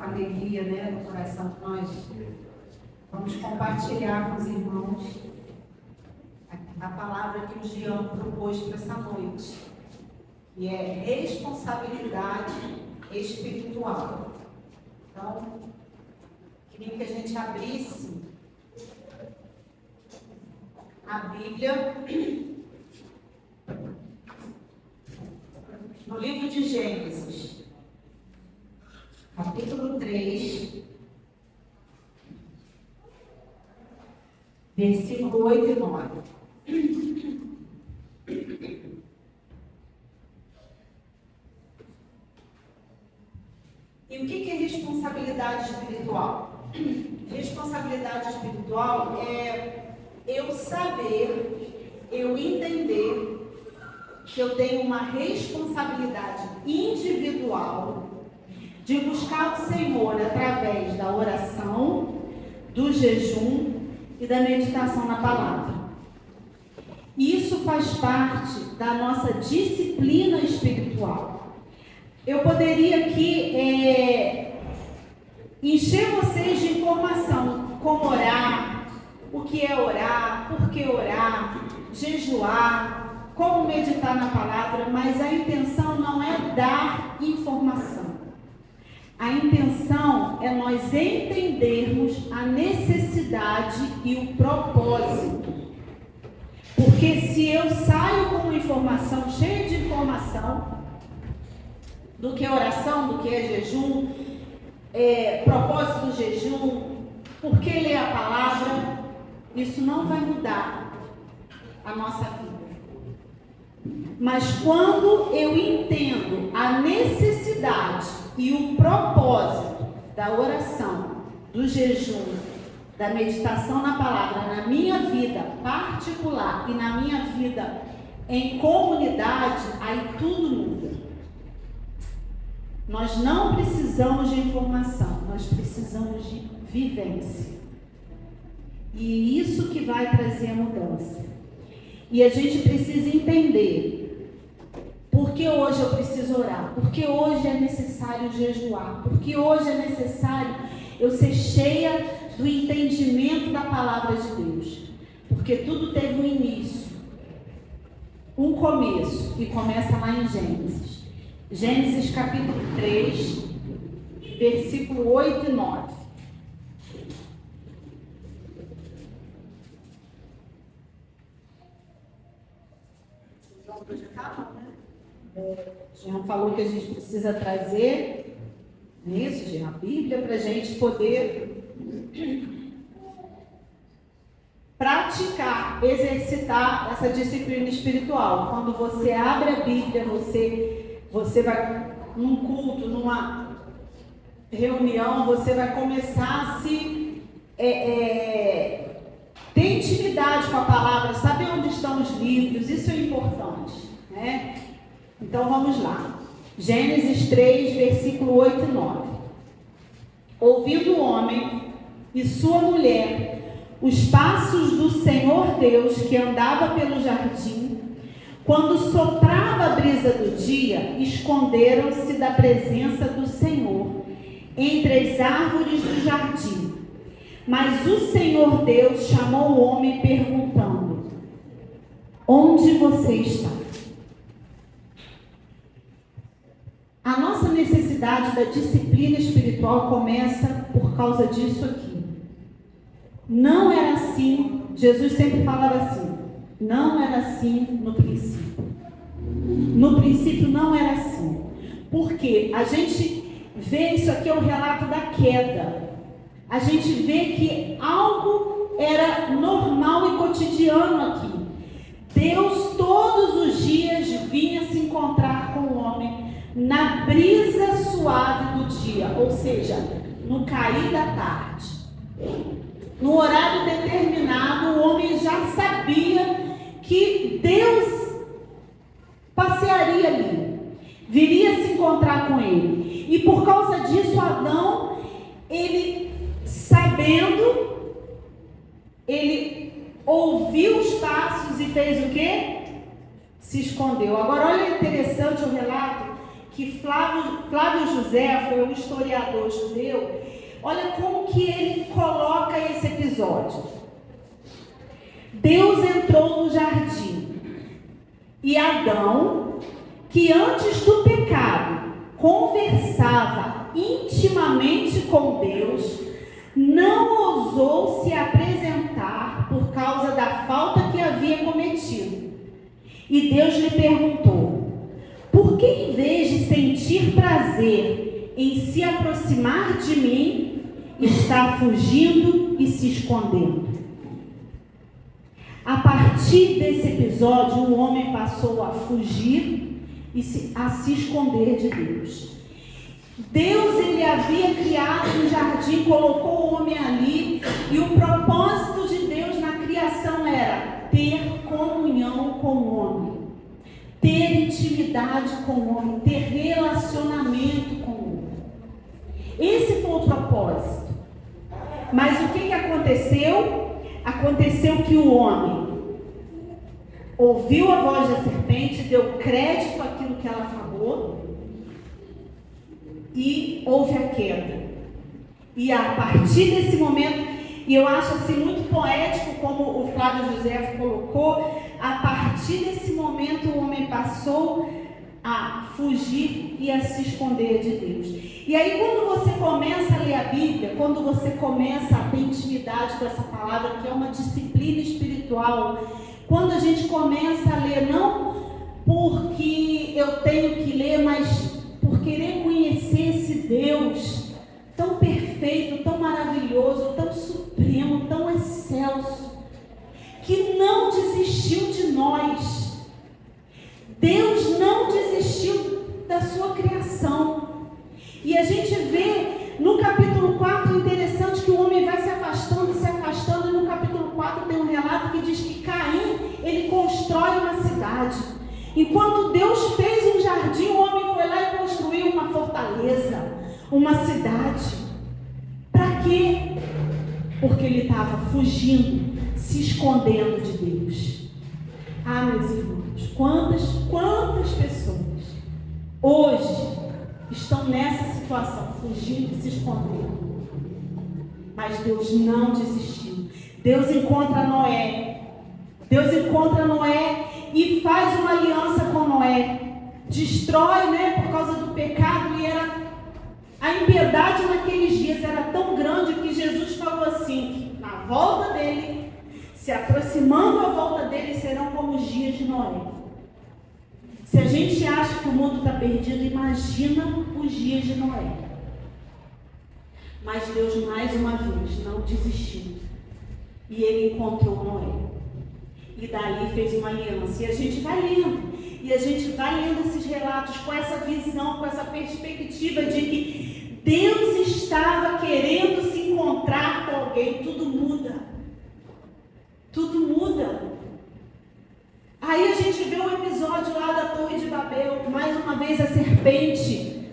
com alegria, né, no coração que nós vamos compartilhar com os irmãos a palavra que o Jean propôs para essa noite, que é responsabilidade espiritual. Então, queria que a gente abrisse a Bíblia no livro de Gênesis, capítulo 3, versículo 8 e 9. E o que é responsabilidade espiritual? Responsabilidade espiritual é eu saber, eu entender que eu tenho uma responsabilidade individual de buscar o Senhor através da oração, do jejum e da meditação na palavra. Isso faz parte da nossa disciplina espiritual. Eu poderia aqui encher vocês de informação, como orar, o que é orar, por que orar, jejuar, como meditar na palavra, mas a intenção não é dar informação. A intenção é nós entendermos a necessidade e o propósito. Porque se eu saio com uma informação, cheia de informação, do que é oração, do que é jejum, propósito do jejum, por que ler a palavra, isso não vai mudar a nossa vida. Mas quando eu entendo a necessidade e o propósito da oração, do jejum, da meditação na palavra, na minha vida particular e na minha vida em comunidade, aí tudo muda. Nós não precisamos de informação, nós precisamos de vivência. E isso que vai trazer a mudança. E a gente precisa entender por que hoje eu preciso orar, por que hoje é necessário jejuar, por que hoje é necessário eu ser cheia do entendimento da palavra de Deus. Porque tudo teve um início, um começo, e começa lá em Gênesis. Gênesis capítulo 3, versículo 8 e 9. Jean falou que a gente precisa trazer isso, Jean, a Bíblia, para a gente poder praticar, exercitar essa disciplina espiritual. Quando você abre a Bíblia, você vai num culto, numa reunião, você vai começar a se ter intimidade com a palavra, saber onde estão os livros, isso é importante, né? Então vamos lá. Gênesis 3, versículo 8 e 9. Ouvindo o homem e sua mulher os passos do Senhor Deus que andava pelo jardim, quando soprava a brisa do dia, esconderam-se da presença do Senhor entre as árvores do jardim. Mas o Senhor Deus chamou o homem perguntando: onde você está? A nossa necessidade da disciplina espiritual começa por causa disso aqui. Não era assim, Jesus sempre falava assim, não era assim no princípio. No princípio não era assim. Porque a gente vê, isso aqui é um relato da queda. A gente vê que algo era normal e cotidiano aqui. Deus todos os dias vinha se encontrar com o homem na brisa suave do dia, ou seja, no cair da tarde. No horário determinado, o homem já sabia que Deus passearia ali, viria se encontrar com ele. E por causa disso, Adão, ele sabendo, ele ouviu os passos e fez o quê? Se escondeu. Agora olha interessante o relato, que Flávio José foi um historiador judeu, olha como que ele coloca esse episódio. Deus entrou no jardim e Adão, que antes do pecado conversava intimamente com Deus, não ousou se apresentar por causa da falta que havia cometido. E Deus lhe perguntou: por que, em vez de sentir prazer em se aproximar de mim, está fugindo e se escondendo? A partir desse episódio, o homem passou a fugir e a se esconder de Deus. Deus, ele havia criado um jardim, colocou o homem ali, e o propósito de Deus na criação era ter comunhão com o homem, ter intimidade com o homem, ter relacionamento com o homem. Esse foi o propósito. Mas o que aconteceu? Aconteceu que o homem ouviu a voz da serpente, deu crédito àquilo que ela falou, e houve a queda. E a partir desse momento, e eu acho assim muito poético como o Flávio José colocou, a partir desse momento o homem passou a fugir e a se esconder de Deus. E aí quando você começa a ler a Bíblia, quando você começa a ter intimidade com essa palavra, que é uma disciplina espiritual, quando a gente começa a ler, não porque eu tenho que ler, mas por querer conhecer esse Deus tão perfeito, tão maravilhoso, tão supremo, tão excelso, que não desistiu de nós. Deus não desistiu da sua criação. E a gente vê no capítulo 4, interessante, que o homem vai se afastando, e no capítulo 4 tem um relato que diz que Caim, ele constrói uma cidade. Enquanto Deus fez um jardim, o homem foi lá e construiu uma fortaleza, uma cidade. Para quê? Porque ele estava fugindo, se escondendo de Deus. Ah, meus irmãos, quantas pessoas hoje estão nessa situação, fugindo e se escondendo. Mas Deus não desistiu. Deus encontra Noé. E faz uma aliança com Noé. Destrói, por causa do pecado, e a impiedade naqueles dias era tão grande que Jesus falou assim, que na volta dele, se aproximando a volta dele, serão como os dias de Noé. Se a gente acha que o mundo está perdido, imagina os dias de Noé. Mas Deus, mais uma vez, não desistiu. E ele encontrou Noé. E daí fez uma aliança. E a gente vai lendo. E a gente vai lendo esses relatos com essa visão, com essa perspectiva de que Deus estava querendo se encontrar com alguém. Tudo muda. Tudo muda. Aí a gente vê um episódio lá da Torre de Babel, mais uma vez a serpente,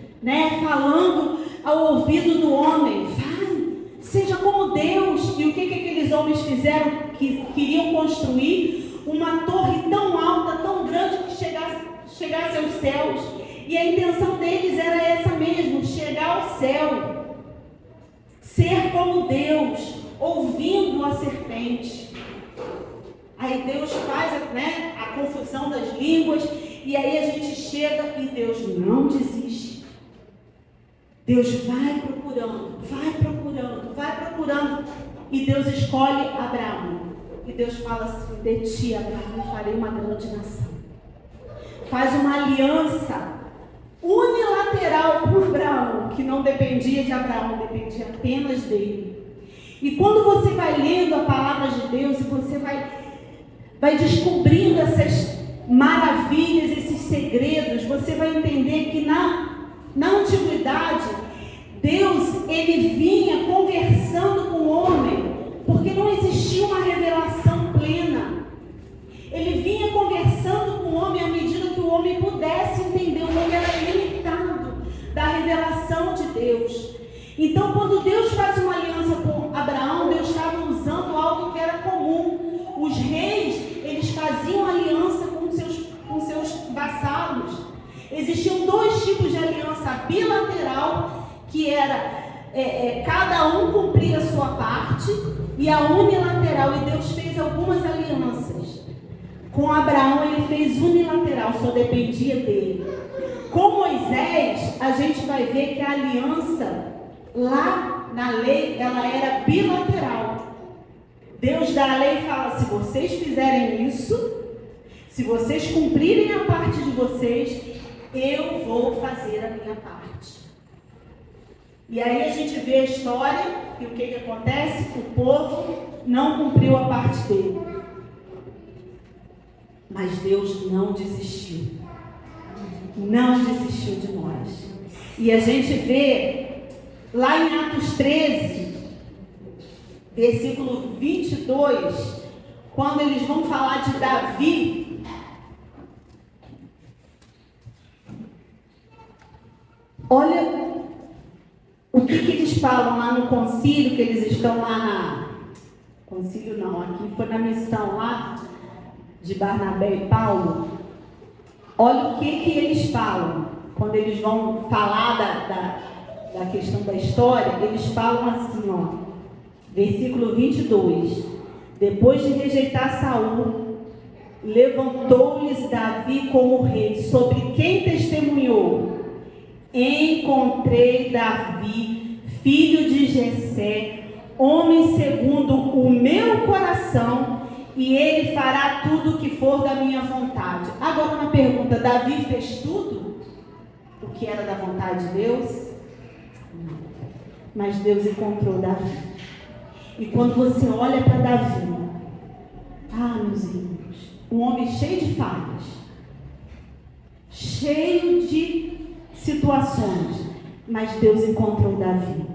falando ao ouvido do homem, vai, seja como Deus. E o que aqueles homens fizeram? Que queriam construir uma torre tão alta, tão grande, que chegasse aos céus. E a intenção deles era essa mesmo, chegar ao céu, ser como Deus, ouvindo a serpente. Aí Deus faz a confusão das línguas, e aí a gente chega e Deus não desiste. Deus vai procurando, e Deus escolhe Abraão. E Deus fala assim, de ti, Abraão, farei uma grande nação. Faz uma aliança unilateral com Abraão, que não dependia de Abraão, dependia apenas dele. E quando você vai lendo a palavra de Deus, e você vai descobrindo essas maravilhas, esses segredos, você vai entender que na antiguidade, Deus, ele vinha conversando com o homem, porque não existia uma revelação plena. Ele vinha conversando com o homem à medida que o homem pudesse entender. O homem era limitado da revelação de Deus. Então, quando Deus faz uma aliança com Abraão, Deus estava usando algo que era comum. Os reis, eles faziam aliança com seus vassalos. Existiam dois tipos de aliança: bilateral, que era cada um cumpria a sua parte, e a unilateral. E Deus fez algumas alianças. Com Abraão ele fez unilateral, só dependia dele. Com Moisés, a gente vai ver que a aliança lá na lei, ela era bilateral. Deus dá a lei e fala: se vocês fizerem isso, se vocês cumprirem a parte de vocês, eu vou fazer a minha parte. E aí a gente vê a história, e o que acontece? O povo não cumpriu a parte dele. Mas Deus não desistiu. Não desistiu de nós. E a gente vê lá em Atos 13, versículo 22, quando eles vão falar de Davi. Olha o que eles falam lá no concílio, que eles estão lá na... Concílio não, aqui foi na missão lá de Barnabé e Paulo. Olha o que eles falam. Quando eles vão falar da questão da história, eles falam assim, ó. Versículo 22. Depois de rejeitar Saul, levantou-lhes Davi como rei, sobre quem testemunhou: encontrei Davi, filho de Jessé, homem segundo o meu coração, e ele fará tudo o que for da minha vontade. Agora uma pergunta: Davi fez tudo o que era da vontade de Deus? Não. Mas Deus encontrou Davi. E quando você olha para Davi, meus irmãos, um homem cheio de falhas, cheio de situações, mas Deus encontrou Davi.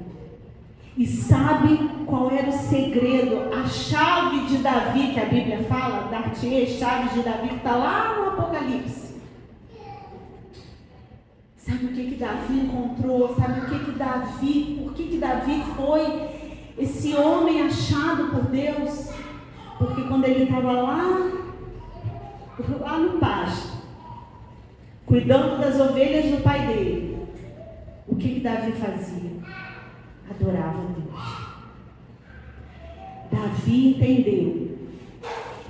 E sabe qual era o segredo? A chave de Davi, que a Bíblia fala, dar-te-ei chaves de Davi, que está lá no Apocalipse. Sabe o que Davi encontrou? Sabe o que Davi, por que Davi foi esse homem achado por Deus? Porque quando ele estava lá no pasto, cuidando das ovelhas do pai dele, o que Davi fazia? Adorava a Deus. Davi entendeu,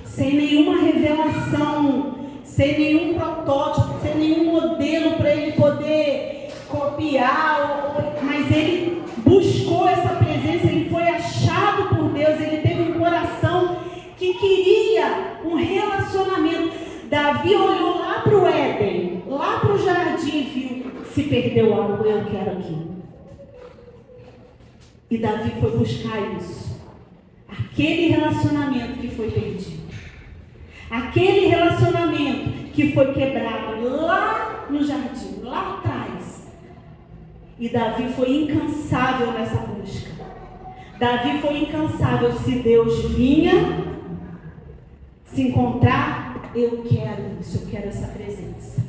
sem nenhuma revelação, sem nenhum protótipo, sem nenhum modelo para ele poder copiar, mas ele buscou essa presença, ele foi achado por Deus, ele teve um coração que queria um relacionamento. Davi olhou lá para o Éden, lá para o jardim, e viu: se perdeu algo, eu quero aqui. E Davi foi buscar isso. Aquele relacionamento que foi perdido. Aquele relacionamento que foi quebrado lá no jardim, lá atrás. E Davi foi incansável nessa busca. Davi foi incansável. Se Deus vinha se encontrar, eu quero isso, eu quero essa presença.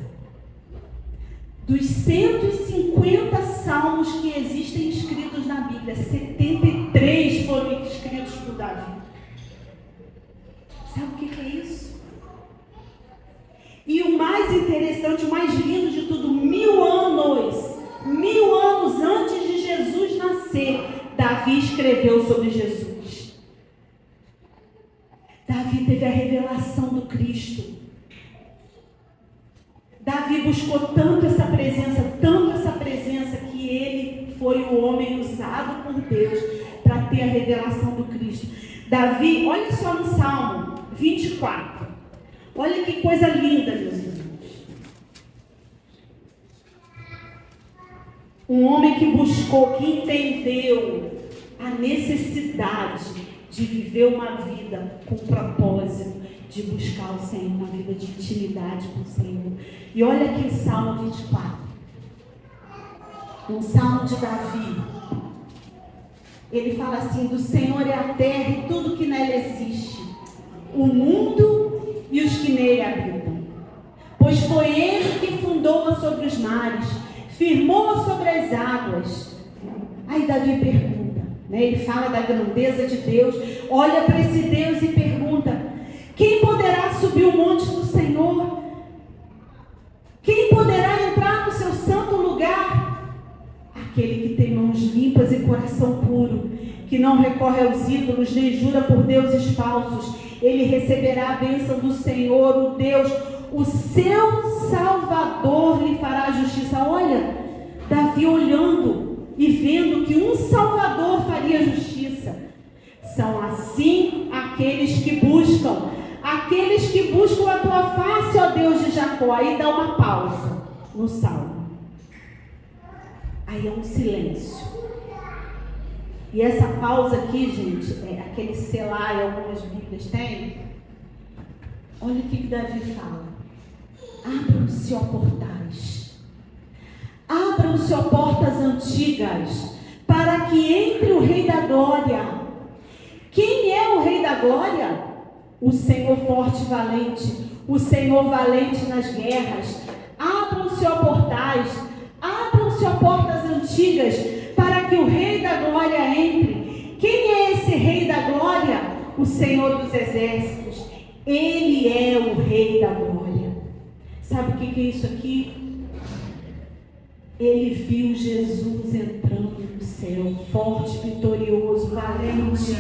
Dos 150 salmos que existem escritos na Bíblia, 73 foram escritos por Davi. Sabe o que é isso? E o mais interessante, o mais lindo de tudo, 1000 anos antes de Jesus nascer, Davi escreveu sobre Jesus. Davi teve a revelação do Cristo. Davi buscou tanto essa presença, que ele foi o homem usado por Deus para ter a revelação do Cristo. Davi, olha só no Salmo 24. Olha que coisa linda, meus irmãos. Um homem que buscou, que entendeu a necessidade de viver uma vida com propósito, de buscar o Senhor, uma vida de intimidade com o Senhor. E olha aqui o Salmo 24. Um salmo de Davi. Ele fala assim: do Senhor é a terra e tudo que nela existe, o mundo e os que nele habitam. Pois foi ele que fundou-a sobre os mares, firmou-a sobre as águas. Aí Davi pergunta, né? Ele fala da grandeza de Deus, olha para esse Deus e pergunta: quem poderá subir o monte do Senhor? Quem poderá entrar aquele que tem mãos limpas e coração puro, que não recorre aos ídolos, nem jura por deuses falsos. Ele receberá a bênção do Senhor, o Deus, o seu Salvador lhe fará justiça. Olha, Davi olhando e vendo que um Salvador faria justiça. São assim aqueles que buscam a tua face, ó Deus de Jacó. Aí dá uma pausa no salmo. Aí é um silêncio. E essa pausa aqui, gente, é aquele selar e algumas bíblias têm. Olha o que Davi fala. Abram-se, ó portais. Abram-se, ó portas antigas, para que entre o Rei da Glória. Quem é o Rei da Glória? O Senhor forte e valente, o Senhor valente nas guerras. Abram-se, ó portais, abram-se, ó portas antigas, para que o Rei da Glória entre. Quem é esse Rei da Glória? O Senhor dos Exércitos. Ele é o Rei da Glória. Sabe o que é isso aqui? Ele viu Jesus entrando no céu, forte, vitorioso, valente,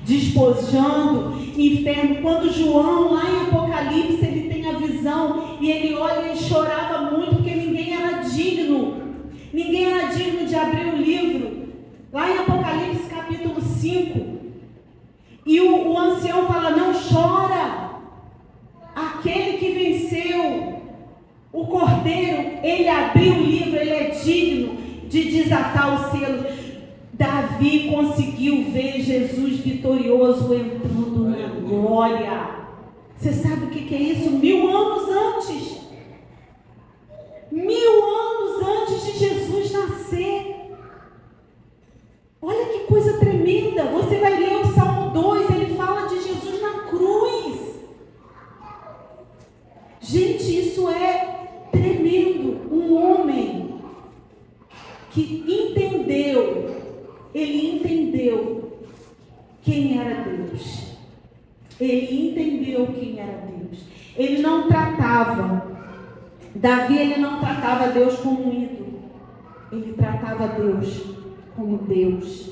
despojando inferno. Quando João, lá em Apocalipse, ele tem a visão e ele olha e chorava muito, porque ninguém era digno de abrir o livro. Lá em Apocalipse capítulo 5, e o ancião fala: não chora, aquele que venceu, o Cordeiro, ele abriu o livro, ele é digno de desatar os selos. Davi conseguiu ver Jesus vitorioso entrando na glória. Você sabe o que é isso? 1000 anos antes. 1000 anos antes de Jesus nascer. Olha que coisa tremenda. Você vai ler o Salmo 2, ele fala de Jesus na cruz. Gente, isso é tremendo. Um homem que entendeu, ele entendeu quem era Deus. Ele entendeu quem era Deus. Ele não tratava, Davi, ele não tratava Deus como um ídolo. Ele tratava Deus como Deus.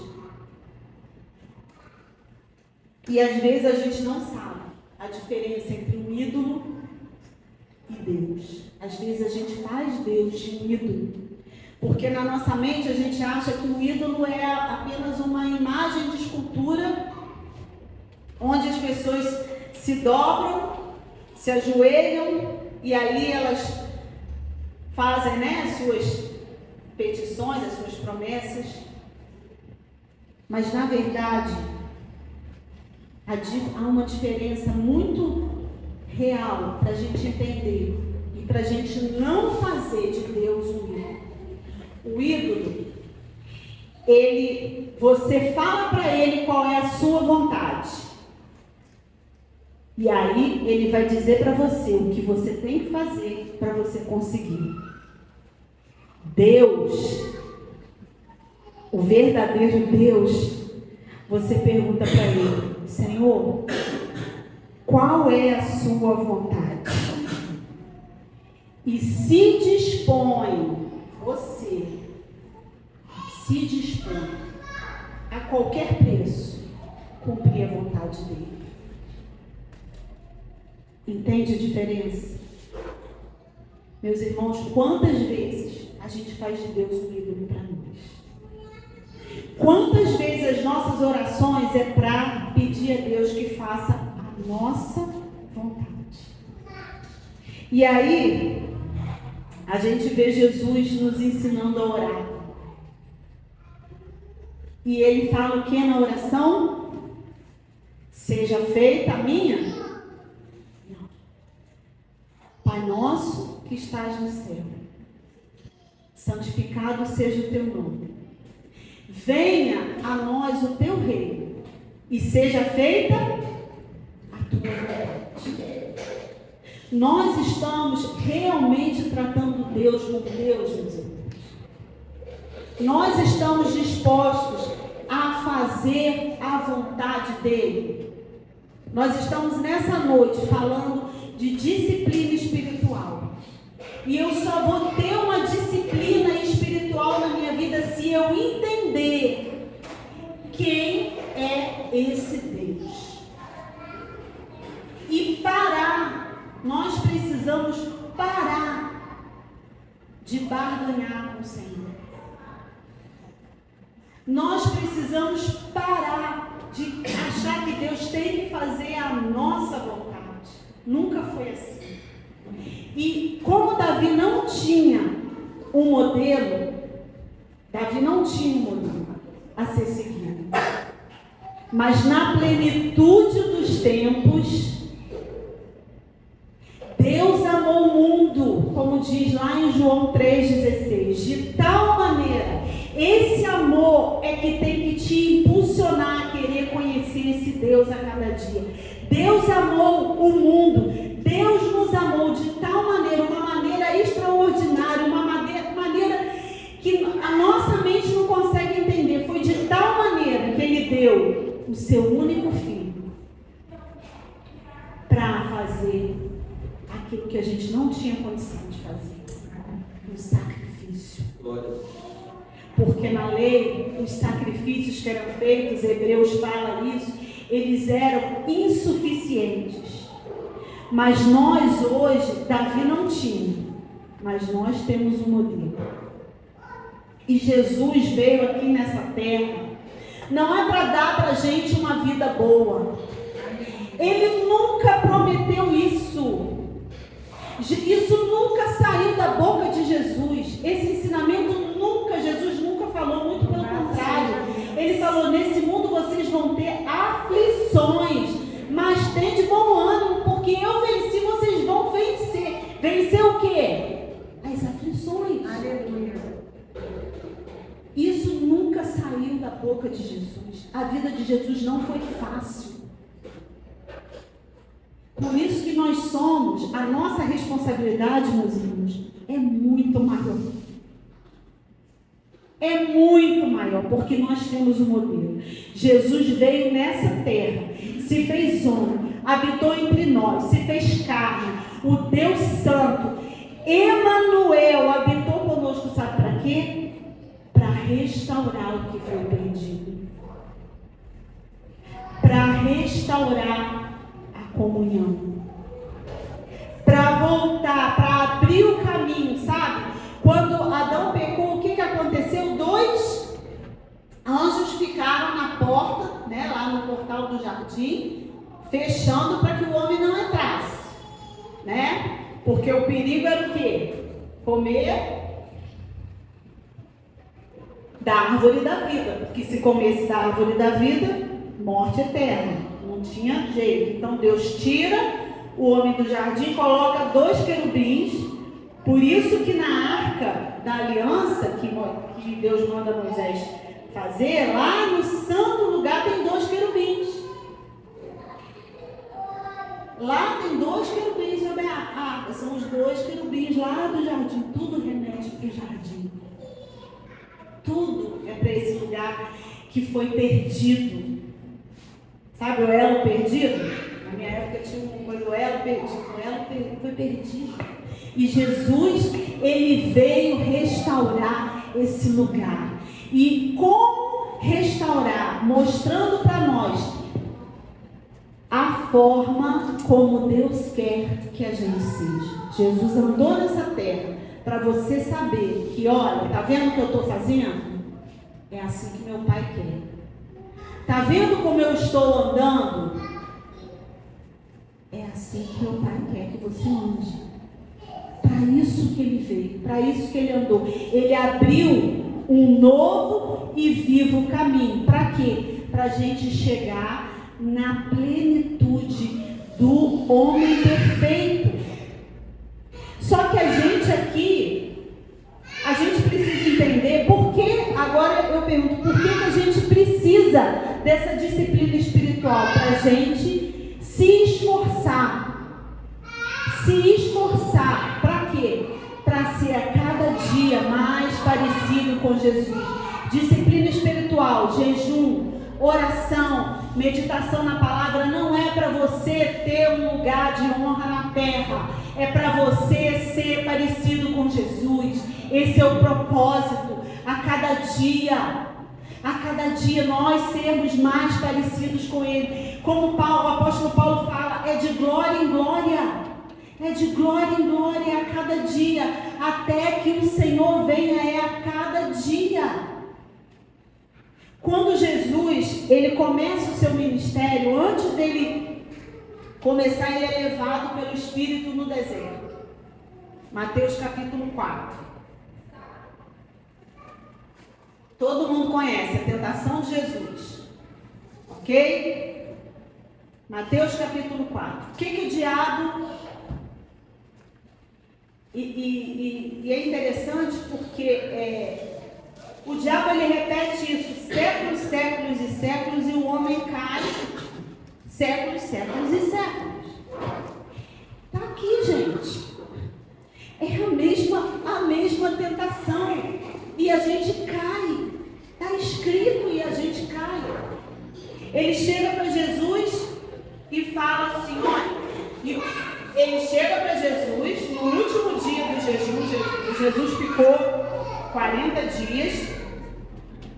E às vezes a gente não sabe a diferença entre um ídolo e Deus. Às vezes a gente faz Deus de um ídolo, porque na nossa mente a gente acha que o ídolo é apenas uma imagem de escultura, onde as pessoas se dobram, se ajoelham e ali elas fazem, as suas petições, as suas promessas. Mas na verdade há uma diferença muito real para a gente entender e para a gente não fazer de Deus um ídolo. O ídolo, você fala para ele qual é a sua vontade. E aí ele vai dizer para você o que você tem que fazer para você conseguir. Deus, o verdadeiro Deus, você pergunta para ele: Senhor, qual é a sua vontade? E se dispõe, você se dispõe a qualquer preço cumprir a vontade dele. Entende a diferença? Meus irmãos, quantas vezes a gente faz de Deus um ídolo para nós? Quantas vezes as nossas orações é para pedir a Deus que faça a nossa vontade? E aí, a gente vê Jesus nos ensinando a orar. E ele fala o que na oração? Seja feita a minha? Não. Pai nosso que estás no céu, santificado seja o teu nome. Venha a nós o teu reino e seja feita a tua vontade. Nós estamos realmente tratando Deus como Deus, meus irmãos. Nós estamos dispostos a fazer a vontade dele. Nós estamos nessa noite falando de disciplina espiritual. E eu só vou ter uma disciplina espiritual na minha vida se esse Deus. E parar, nós precisamos parar de barganhar com o Senhor. Nós precisamos parar de achar que Deus tem que fazer a nossa vontade. Nunca foi assim. E como Davi não tinha um modelo, a ser seguido. Mas na plenitude dos tempos, Deus amou o mundo, como diz lá em João 3,16, de tal maneira. Esse amor é que tem que te impulsionar a querer conhecer esse Deus a cada dia. Deus amou o mundo, Deus nos amou de tal maneira, uma maneira extraordinária, uma maneira que a nossa mente não consegue entender. Foi de tal maneira que Ele deu o seu único filho para fazer aquilo que a gente não tinha condição de fazer, um sacrifício. Porque na lei, os sacrifícios que eram feitos, Hebreus fala isso, eles eram insuficientes. Mas nós hoje, Davi não tinha, mas nós temos um modelo. E Jesus veio aqui nessa terra, não é para dar para a gente uma vida boa. Ele nunca prometeu isso. Isso nunca saiu da boca de Jesus. Esse ensinamento Jesus nunca falou, muito pelo contrário. Ele falou: nesse mundo vocês vão ter aflições, mas tem de bom ânimo, porque eu venci, vocês vão vencer. Vencer o quê? As aflições. Aleluia. Isso nunca saiu da boca de Jesus. A vida de Jesus não foi fácil. Por isso que nós somos, a nossa responsabilidade, meus irmãos, é muito maior. É muito maior, porque nós temos um modelo. Jesus veio nessa terra, se fez homem, habitou entre nós, se fez carne, o Deus Santo, Emanuel, habitou conosco, sabe para quê? Para restaurar o que foi perdido. Para restaurar a comunhão. Para voltar, para abrir o caminho, sabe? Quando Adão pecou, o que aconteceu? 2 anjos ficaram na porta, né, lá no portal do jardim, fechando para que o homem não entrasse, né? Porque o perigo era o quê? Comer da árvore da vida. Porque se comesse da árvore da vida, morte eterna. Não tinha jeito. Então Deus tira o homem do jardim, coloca 2 querubins. Por isso que na arca da aliança, que Deus manda Moisés fazer, lá no santo lugar tem 2 querubins. Lá tem 2 querubins sobre a arca, são os 2 querubins lá do jardim. Tudo remete para o jardim. Tudo é para esse lugar que foi perdido. Sabe o elo perdido? Na minha época tinha o elo perdido. O elo foi perdido. E Jesus, Ele veio restaurar esse lugar. E como restaurar? Mostrando para nós a forma como Deus quer que a gente seja. Jesus andou nessa terra para você saber que, olha, tá vendo o que eu estou fazendo? É assim que meu Pai quer. Tá vendo como eu estou andando? É assim que meu Pai quer que você ande. Para isso que Ele veio, para isso que Ele andou. Ele abriu um novo e vivo caminho. Para quê? Para a gente chegar na plenitude do homem perfeito. Só que a gente aqui, a gente precisa entender por que, agora eu pergunto, por que a gente precisa dessa disciplina espiritual? Para a gente se esforçar. Se esforçar, para quê? Para ser a cada dia mais parecido com Jesus. Disciplina espiritual, jejum, oração, meditação na palavra não é para você ter um lugar de honra na terra, é para você ser parecido com Jesus. Esse é o propósito, a cada dia. a cada dia nós sermos mais parecidos com Ele. Como o apóstolo Paulo fala, é de glória em glória. É de glória em glória a cada dia, até que o Senhor venha, é a cada dia. Quando Jesus, ele começa o seu ministério, antes dele começar, ele é levado pelo Espírito no deserto. Mateus capítulo 4. Todo mundo conhece a tentação de Jesus. Ok? Mateus capítulo 4. O que o diabo... E é interessante porque o diabo ele repete isso séculos, séculos e séculos, e o homem cai séculos, séculos e séculos. Está aqui, gente. É a mesma tentação. E a gente cai. Está escrito e a gente cai. Ele chega para Jesus e fala assim, olha... Ele chega para Jesus, no último dia do jejum, Jesus ficou 40 dias.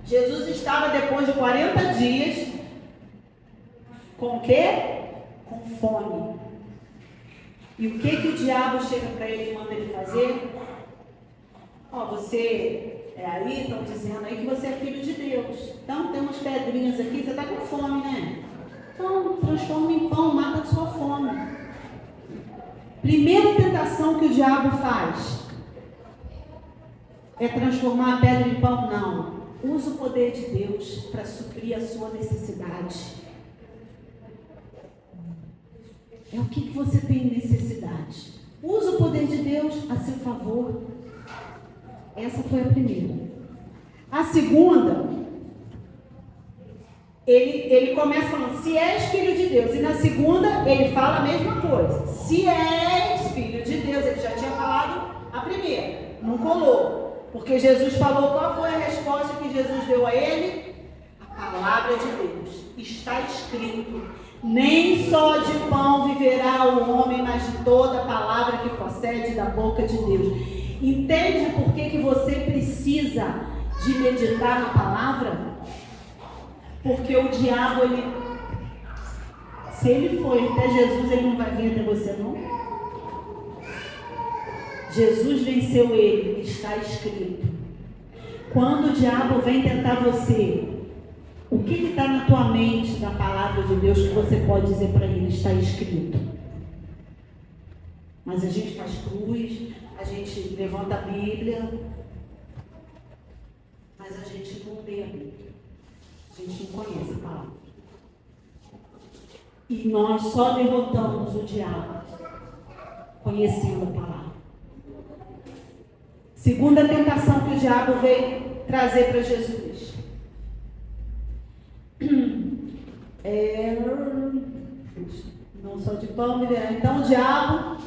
Jesus estava depois de 40 dias, com o quê? Com fome. E o que o diabo chega para ele e manda ele fazer? Você aí, estão dizendo aí que você é filho de Deus. Então tem umas pedrinhas aqui, você está com fome, né? Então transforma em pão, mata a sua fome. Primeira tentação que o diabo faz é transformar a pedra em pão? Não. Usa o poder de Deus para suprir a sua necessidade. É o que você tem necessidade. Usa o poder de Deus a seu favor. Essa foi a primeira. A segunda, ele começa falando, se és filho de Deus. E na segunda, ele fala a mesma coisa. Se és filho de Deus. Ele já tinha falado a primeira. Não colou. Porque Jesus falou, qual foi a resposta que Jesus deu a ele? A palavra de Deus. Está escrito, nem só de pão viverá o homem, mas de toda a palavra que procede da boca de Deus. Entende por que você precisa de meditar na palavra? Porque o diabo, se ele for até Jesus, ele não vai vir até você, não? Jesus venceu ele, está escrito. Quando o diabo vem tentar você, o que está na tua mente, da palavra de Deus, que você pode dizer para ele? Está escrito. Mas a gente faz cruz, a gente levanta a Bíblia, mas a gente não lê a Bíblia. A gente não conhece a palavra. E nós só derrotamos o diabo conhecendo a palavra. Segunda tentação que o diabo veio trazer para Jesus. Não só de pão viverá. Então o diabo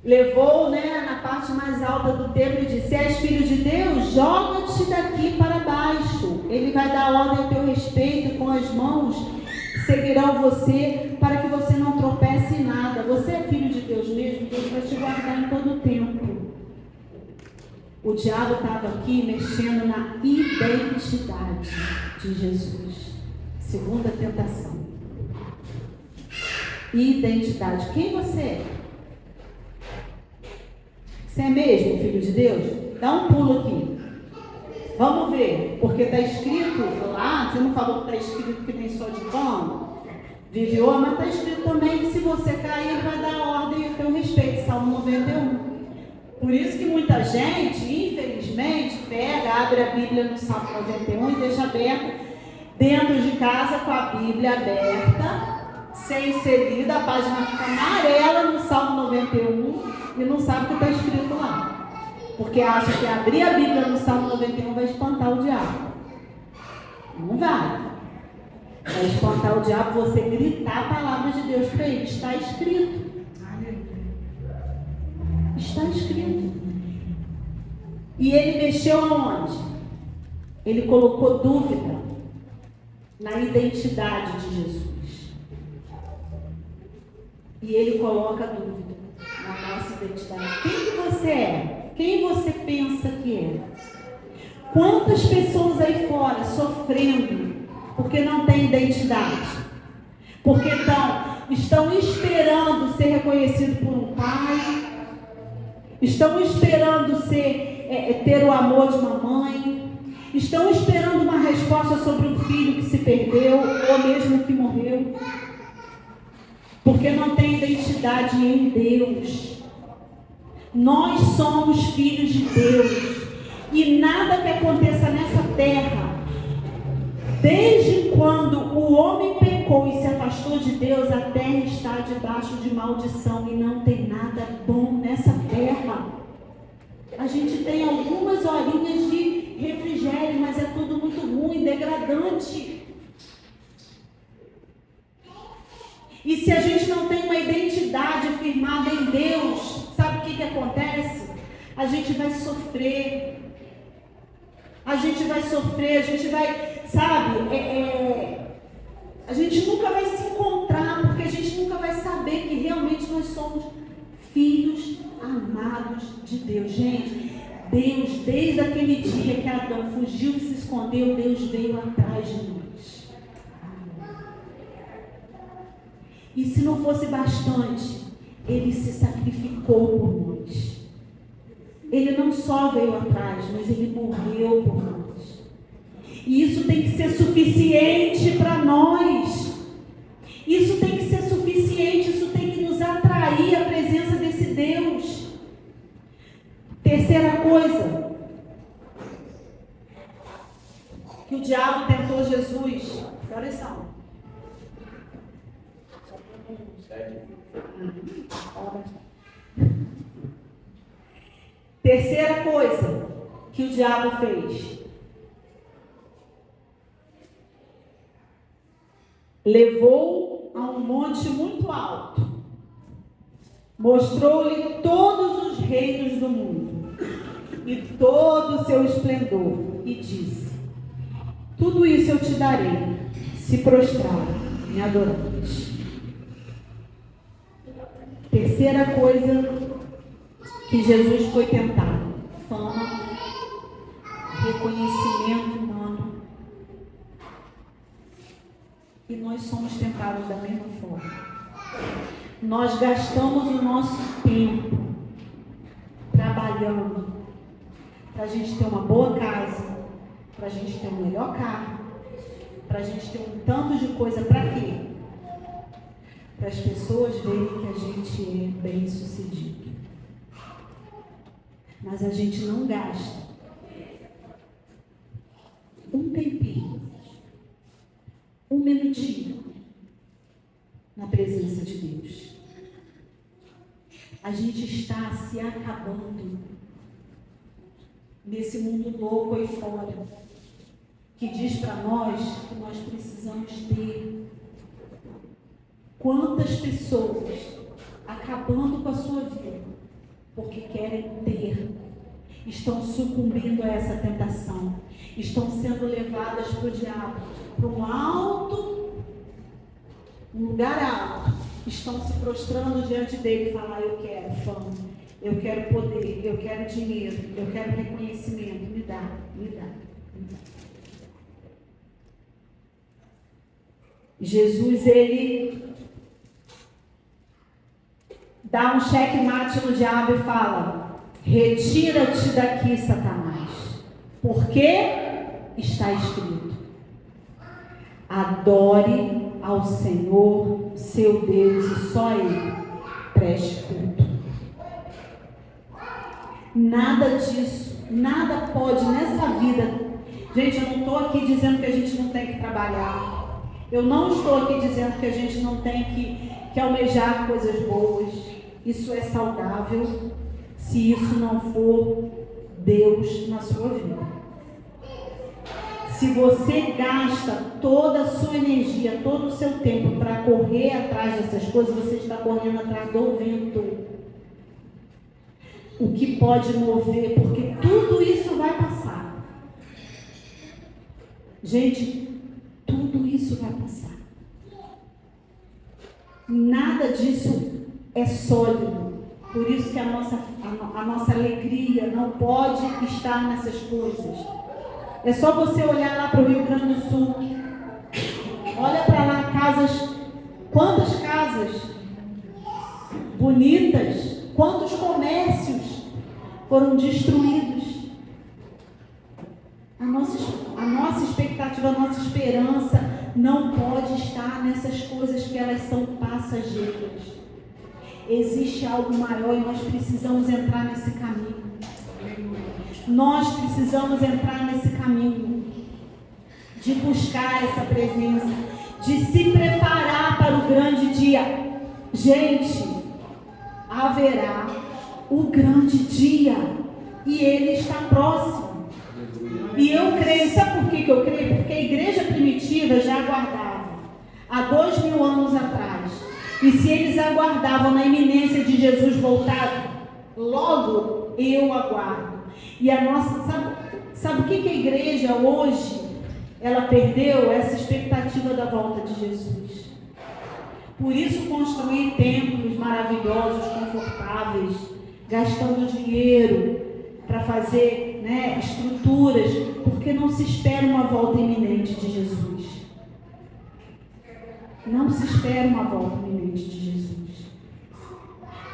levou, na parte mais alta do templo e disse, se és filho de Deus, joga-te daqui para baixo. Ele vai dar ordem ao teu respeito, e com as mãos seguirão você, para que você não tropece em nada. Você é filho de Deus mesmo, Deus vai te guardar em todo o tempo. O diabo estava aqui mexendo na identidade de Jesus. Segunda tentação. Identidade. Quem você é? Você é mesmo filho de Deus? Dá um pulo aqui. Vamos ver. Porque está escrito lá, você não falou que está escrito que nem só de pão? Vive o, mas está escrito também que se você cair, ele vai dar ordem a teu respeito. Salmo 91. Por isso que muita gente, infelizmente, abre a Bíblia no Salmo 91 e deixa aberta dentro de casa com a Bíblia aberta, sem ser lida, a página fica amarela no Salmo 91 e não sabe o que está escrito lá. Porque acha que abrir a Bíblia no Salmo 91 vai espantar o diabo. Não vai. Vai espantar o diabo você gritar a palavra de Deus para ele. Está escrito. Está escrito. E ele mexeu aonde? Ele colocou dúvida na identidade de Jesus. E ele coloca dúvida na nossa identidade. Quem que você é? Quem você pensa que é? Quantas pessoas aí fora sofrendo porque não têm identidade? Porque estão esperando ser reconhecido por um pai, estão esperando ter o amor de uma mãe, estão esperando uma resposta sobre um filho que se perdeu ou mesmo que morreu, porque não tem identidade em Deus. Nós somos filhos de Deus e nada que aconteça nessa terra, desde quando o homem pecou e se afastou de Deus, a terra está debaixo de maldição e não tem nada bom nessa terra. A gente tem algumas horinhas de refrigério, mas é tudo muito ruim, degradante. E se a gente não tem uma identidade firmada em Deus, sabe o que acontece? A gente vai sofrer. A gente vai, sabe, a gente nunca vai se encontrar, porque a gente nunca vai saber que realmente nós somos filhos amados de Deus. Gente, Deus, desde aquele dia que Adão fugiu e se escondeu, Deus veio atrás de nós. E se não fosse bastante, Ele se sacrificou por nós. Ele não só veio atrás, mas Ele morreu por nós. E isso tem que ser suficiente para nós. Isso tem que ser suficiente, isso tem que nos atrair à presença desse Deus. Terceira coisa, que o diabo tentou Jesus. Que horas são? Terceira coisa que o diabo fez: levou a um monte muito alto, mostrou-lhe todos os reinos do mundo e todo o seu esplendor, e disse: tudo isso eu te darei, se prostrar me adorares. Terceira coisa que Jesus foi tentado: fama, reconhecimento humano. E nós somos tentados da mesma forma. Nós gastamos o nosso tempo trabalhando para a gente ter uma boa casa, para a gente ter um melhor carro, para a gente ter um tanto de coisa. Para quê? Para as pessoas verem que a gente é bem sucedido. Mas a gente não gasta um tempinho, um minutinho na presença de Deus. A gente está se acabando nesse mundo louco aí fora, que diz para nós que nós precisamos ter. Quantas pessoas acabando com a sua vida porque querem ter, estão sucumbindo a essa tentação, estão sendo levadas para o diabo, para um lugar alto, estão se prostrando diante dele e falar: eu quero fama, eu quero poder, eu quero dinheiro, eu quero reconhecimento, me dá, me dá, me dá. Jesus, ele dá um checkmate no diabo e fala: retira-te daqui, Satanás, porque está escrito: adore ao Senhor, seu Deus, e só Ele preste culto. Nada disso, nada pode nessa vida. Gente, eu não estou aqui dizendo que a gente não tem que trabalhar. Eu não estou aqui dizendo que a gente não tem que almejar coisas boas. Isso é saudável, se isso não for Deus na sua vida. Se você gasta toda a sua energia, todo o seu tempo para correr atrás dessas coisas, você está correndo atrás do vento. O que pode mover, porque tudo isso vai passar. Gente, tudo isso vai passar. Nada disso é sólido. Por isso que a nossa alegria não pode estar nessas coisas. É só você olhar lá para o Rio Grande do Sul. Olha para lá, casas, quantas casas bonitas, quantos comércios foram destruídos. A nossa expectativa, a nossa esperança não pode estar nessas coisas que elas são passageiras. Existe algo maior e nós precisamos entrar nesse caminho. Nós precisamos entrar nesse caminho de buscar essa presença, de se preparar para o grande dia. Gente, haverá o grande dia e ele está próximo. E eu creio, sabe por que eu creio? Porque a igreja primitiva já aguardava há 2000 anos atrás. E se eles aguardavam na iminência de Jesus voltar, logo eu aguardo. E a nossa, sabe o que a igreja hoje, ela perdeu? Essa expectativa da volta de Jesus. Por isso construir templos maravilhosos, confortáveis, gastando dinheiro para fazer, estruturas, porque não se espera uma volta iminente de Jesus. Não se espera uma volta iminente de Jesus.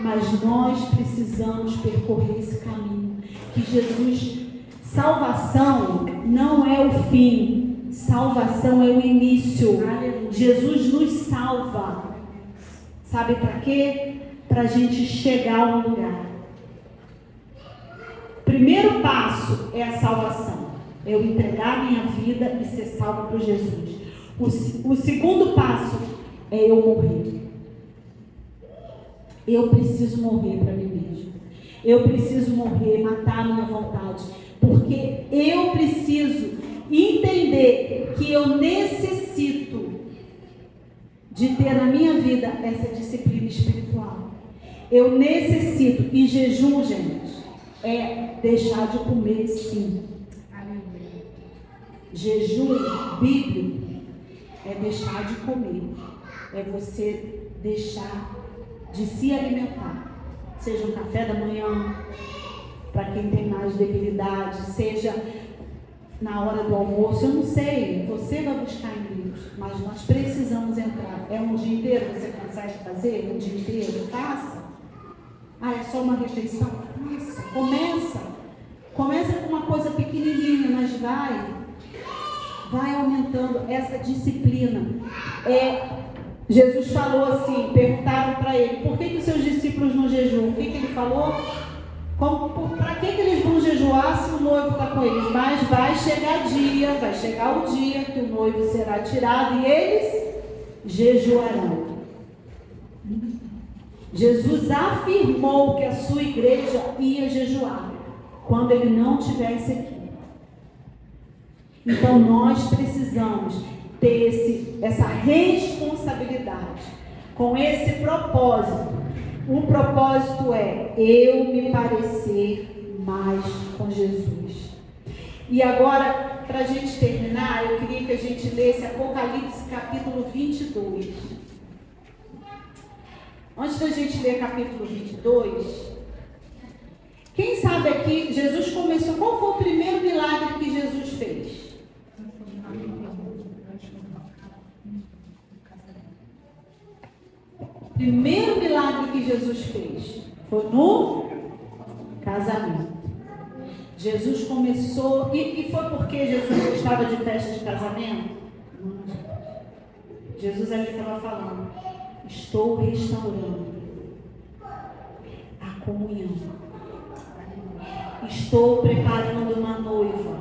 Mas nós precisamos percorrer esse caminho. Que Jesus, salvação não é o fim, salvação é o início. Jesus nos salva. Sabe para quê? Para a gente chegar a um lugar. Primeiro passo é a salvação. É eu entregar minha vida e ser salvo por Jesus. O segundo passo é eu morrer. Eu preciso morrer para mim mesmo. Eu preciso morrer, matar a minha vontade. Porque eu preciso entender que eu necessito de ter na minha vida essa disciplina espiritual. Eu necessito. E jejum, gente, é deixar de comer, sim. Jejum bíblico é deixar de comer. É você deixar de se alimentar. Seja um café da manhã, para quem tem mais debilidade, seja na hora do almoço, eu não sei, você vai buscar em Deus, mas nós precisamos entrar. É um dia inteiro, você consegue fazer? Um dia inteiro? Faça. É só uma refeição? Nossa, começa com uma coisa pequenininha, mas vai aumentando essa disciplina. Jesus falou assim, perguntaram para ele, por que os seus discípulos não jejuam? O que ele falou? Para que eles vão jejuar se o noivo está com eles? Mas vai chegar o dia que o noivo será tirado e eles jejuarão. Jesus afirmou que a sua igreja ia jejuar quando ele não estivesse aqui. Então nós precisamos ter essa responsabilidade com esse propósito. O propósito é eu me parecer mais com Jesus. E agora, para a gente terminar, eu queria que a gente lesse Apocalipse capítulo 22. Antes da gente ler capítulo 22, quem sabe aqui, Jesus começou, qual foi o primeiro milagre que Jesus fez? Primeiro milagre que Jesus fez foi no casamento. Jesus começou, e foi porque Jesus gostava de festa de casamento? Jesus ali estava falando, estou restaurando a comunhão. Estou preparando uma noiva.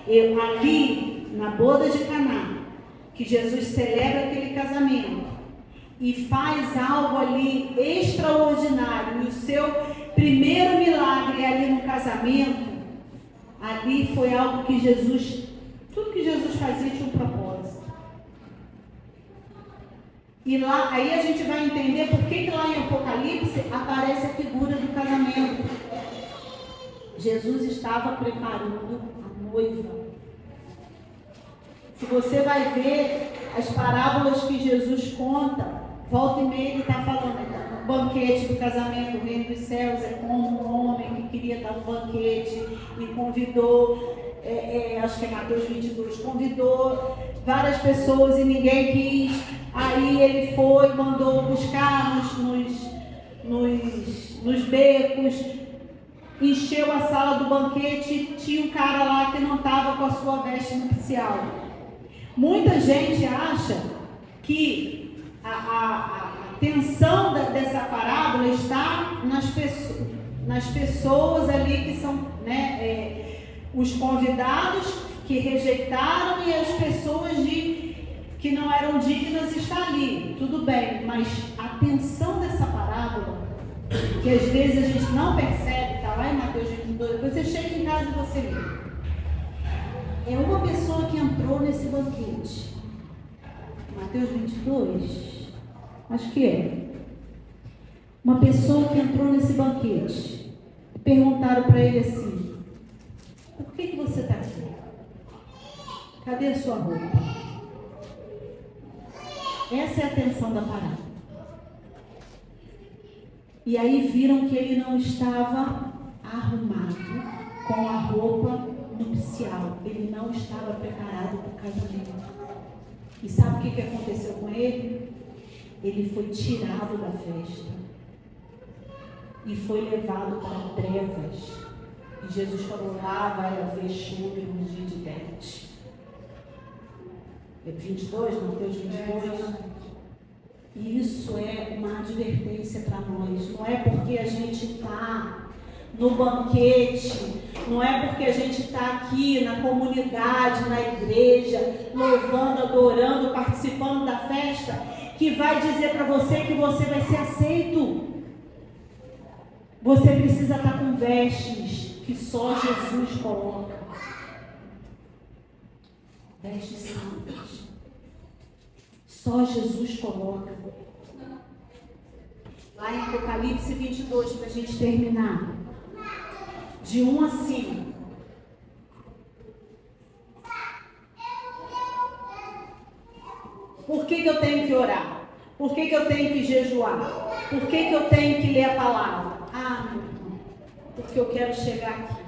Ali, na boda de Caná, que Jesus celebra aquele casamento, e faz algo ali extraordinário. E o seu primeiro milagre ali no casamento, ali foi algo que Jesus, tudo que Jesus fazia tinha um propósito. E lá, aí a gente vai entender por que lá em Apocalipse aparece a figura do casamento. Jesus estava preparando a noiva. Se você vai ver as parábolas que Jesus conta, volta e meia ele está falando, o banquete do casamento, o reino dos céus é como um homem que queria dar um banquete e convidou acho que é Mateus 22, convidou várias pessoas e ninguém quis. Aí ele foi, mandou buscar nos becos, encheu a sala do banquete e tinha um cara lá que não estava com a sua veste nupcial. Muita gente acha que a tensão dessa parábola está nas pessoas ali que são, né, os convidados que rejeitaram e as pessoas que não eram dignas está ali, tudo bem, mas a tensão dessa parábola, que às vezes a gente não percebe, está lá em Mateus 22, você chega em casa e você lê. É uma pessoa que entrou nesse banquete. Mateus 22, acho que é. Uma pessoa que entrou nesse banquete. Perguntaram para ele assim: por que você está aqui? Cadê a sua roupa? Essa é a tensão da parada. E aí viram que ele não estava arrumado com a roupa nupcial. Ele não estava preparado para o casamento. E sabe o que aconteceu com ele? Ele foi tirado da festa e foi levado para trevas. E Jesus falou: lá vai haver choro e rugir de dentes. É 22, Mateus 22. E isso é uma advertência para nós. Não é porque a gente está no banquete, não é porque a gente está aqui na comunidade, na igreja, louvando, adorando, participando da festa, que vai dizer para você que você vai ser aceito. Você precisa estar com vestes que só Jesus coloca. Vestes santas. Só Jesus coloca. Lá em Apocalipse 22, para a gente terminar. De 1 a 5. Por que eu tenho que orar? Por que eu tenho que jejuar? Por que eu tenho que ler a palavra? Meu irmão, porque eu quero chegar aqui.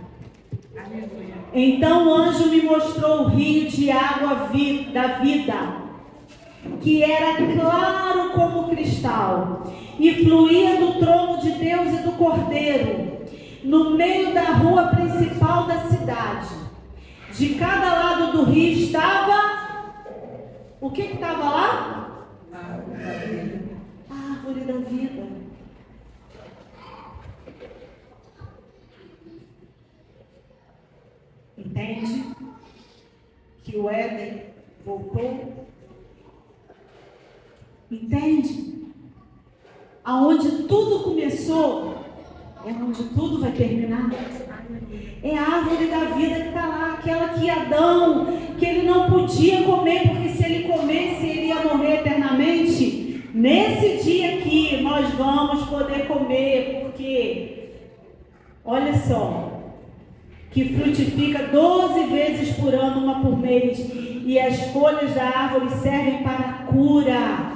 Então o anjo me mostrou o rio de água da vida, que era claro como cristal, e fluía do trono de Deus e do Cordeiro, no meio da rua principal da cidade. De cada lado do rio estava... O que estava lá? A árvore da vida. Entende? Que o Éden voltou. Entende? Aonde tudo começou, é onde tudo vai terminar. É a árvore da vida que está lá, aquela que Adão, que ele não podia comer, porque se ele comesse, ele ia morrer eternamente. Nesse dia aqui, nós vamos poder comer, porque, olha só, que frutifica 12 vezes por ano, uma por mês, e as folhas da árvore servem para a cura.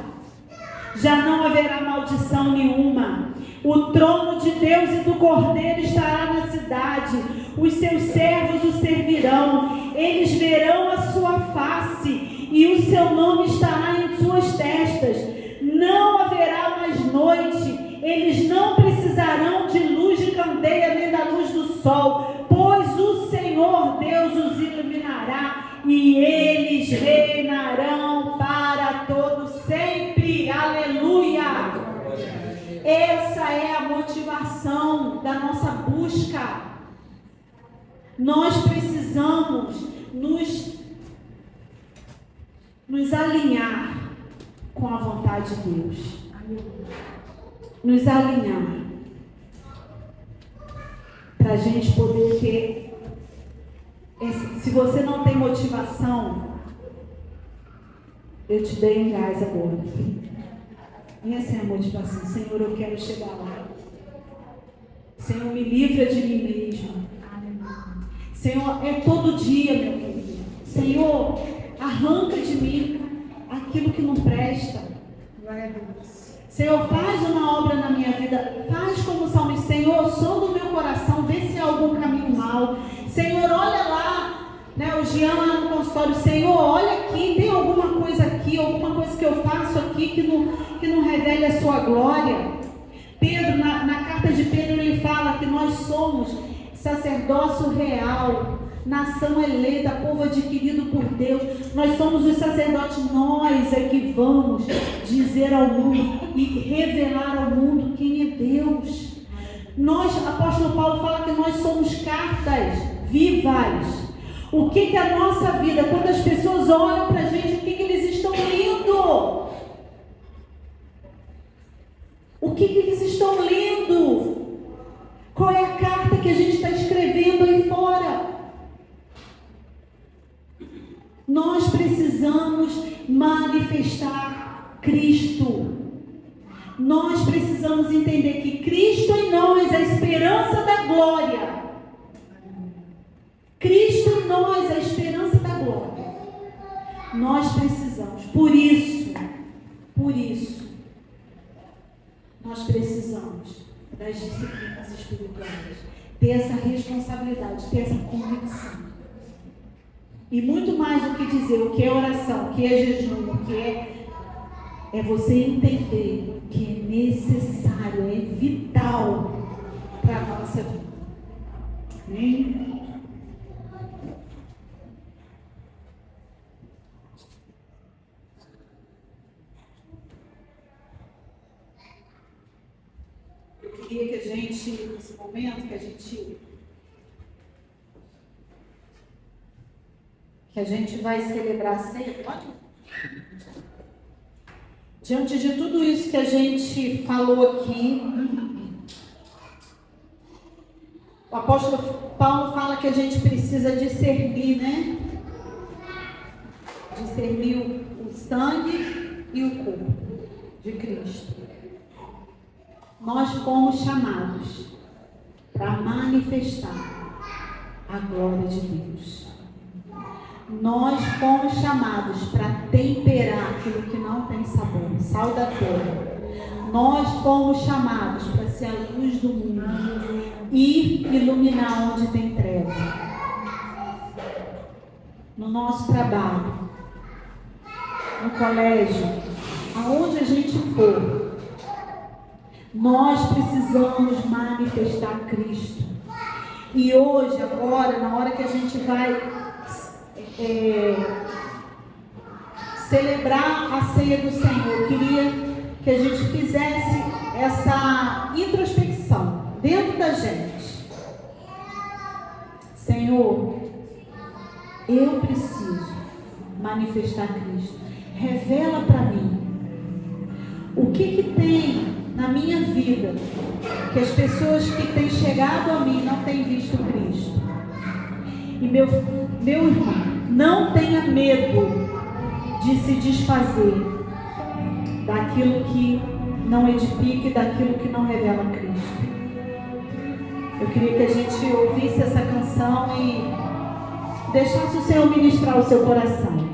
Já não haverá maldição nenhuma. O trono de Deus e do Cordeiro estará na cidade. Os seus servos o servirão. Eles verão a sua face e o seu nome estará em suas testas. Não haverá mais noite. Eles não precisarão de luz de candeia nem da luz do sol, pois o Senhor Deus os iluminará e eles reinarão para todo sempre. Aleluia! Essa é a motivação da nossa busca. Nós precisamos nos alinhar com a vontade de Deus. Nos alinhar. Para a gente poder ter... Se você não tem motivação, eu te dei um gás agora. Essa é a motivação. Senhor, eu quero chegar lá. Senhor, me livra de mim mesmo. Senhor, é todo dia, meu querido. Senhor, arranca de mim aquilo que não presta. Senhor, faz uma obra na minha vida. Faz como o salmista. Senhor, sonda o meu coração, vê se há algum caminho mau. Senhor, olha lá guardião lá no consultório, Senhor, olha aqui, tem alguma coisa que eu faço aqui que não revele a sua glória. Pedro, na carta de Pedro, ele fala que nós somos sacerdócio real, nação eleita, povo adquirido por Deus. Nós somos os sacerdotes, nós é que vamos dizer ao mundo e revelar ao mundo quem é Deus. Nós, apóstolo Paulo fala que nós somos cartas vivas. O que é a nossa vida? Quando as pessoas olham para a gente, o que eles estão lendo? O que eles estão lendo? Qual é a carta que a gente está escrevendo aí fora? Nós precisamos manifestar Cristo. Nós precisamos entender que Cristo em nós é a esperança da glória. Cristo em nós é a esperança da glória. Nós precisamos, por isso, nós precisamos das disciplinas espirituais, ter essa responsabilidade, ter essa convicção. E muito mais do que dizer o que é oração, o que é jejum, o que é você entender que é necessário, é vital para a nossa vida. Amém? Eu queria que a gente, nesse momento, que a gente vai celebrar a ceia. Diante de tudo isso que a gente falou aqui, o apóstolo Paulo fala que a gente precisa discernir, né? Discernir o sangue e o corpo de Cristo. Nós fomos chamados para manifestar a glória de Deus. Nós fomos chamados para temperar aquilo que não tem sabor, sal da terra. Nós fomos chamados para ser a luz do mundo e iluminar onde tem treva. No nosso trabalho, no colégio, aonde a gente for, nós precisamos manifestar Cristo. E hoje, agora, na hora que a gente vai celebrar a ceia do Senhor, eu queria que a gente fizesse essa introspecção dentro da gente. Senhor, eu preciso manifestar Cristo. Revela para mim o que tem na minha vida que as pessoas que têm chegado a mim não têm visto Cristo. E meu irmão, não tenha medo de se desfazer daquilo que não edifica e daquilo que não revela Cristo. Eu queria que a gente ouvisse essa canção e deixasse o Senhor ministrar o seu coração.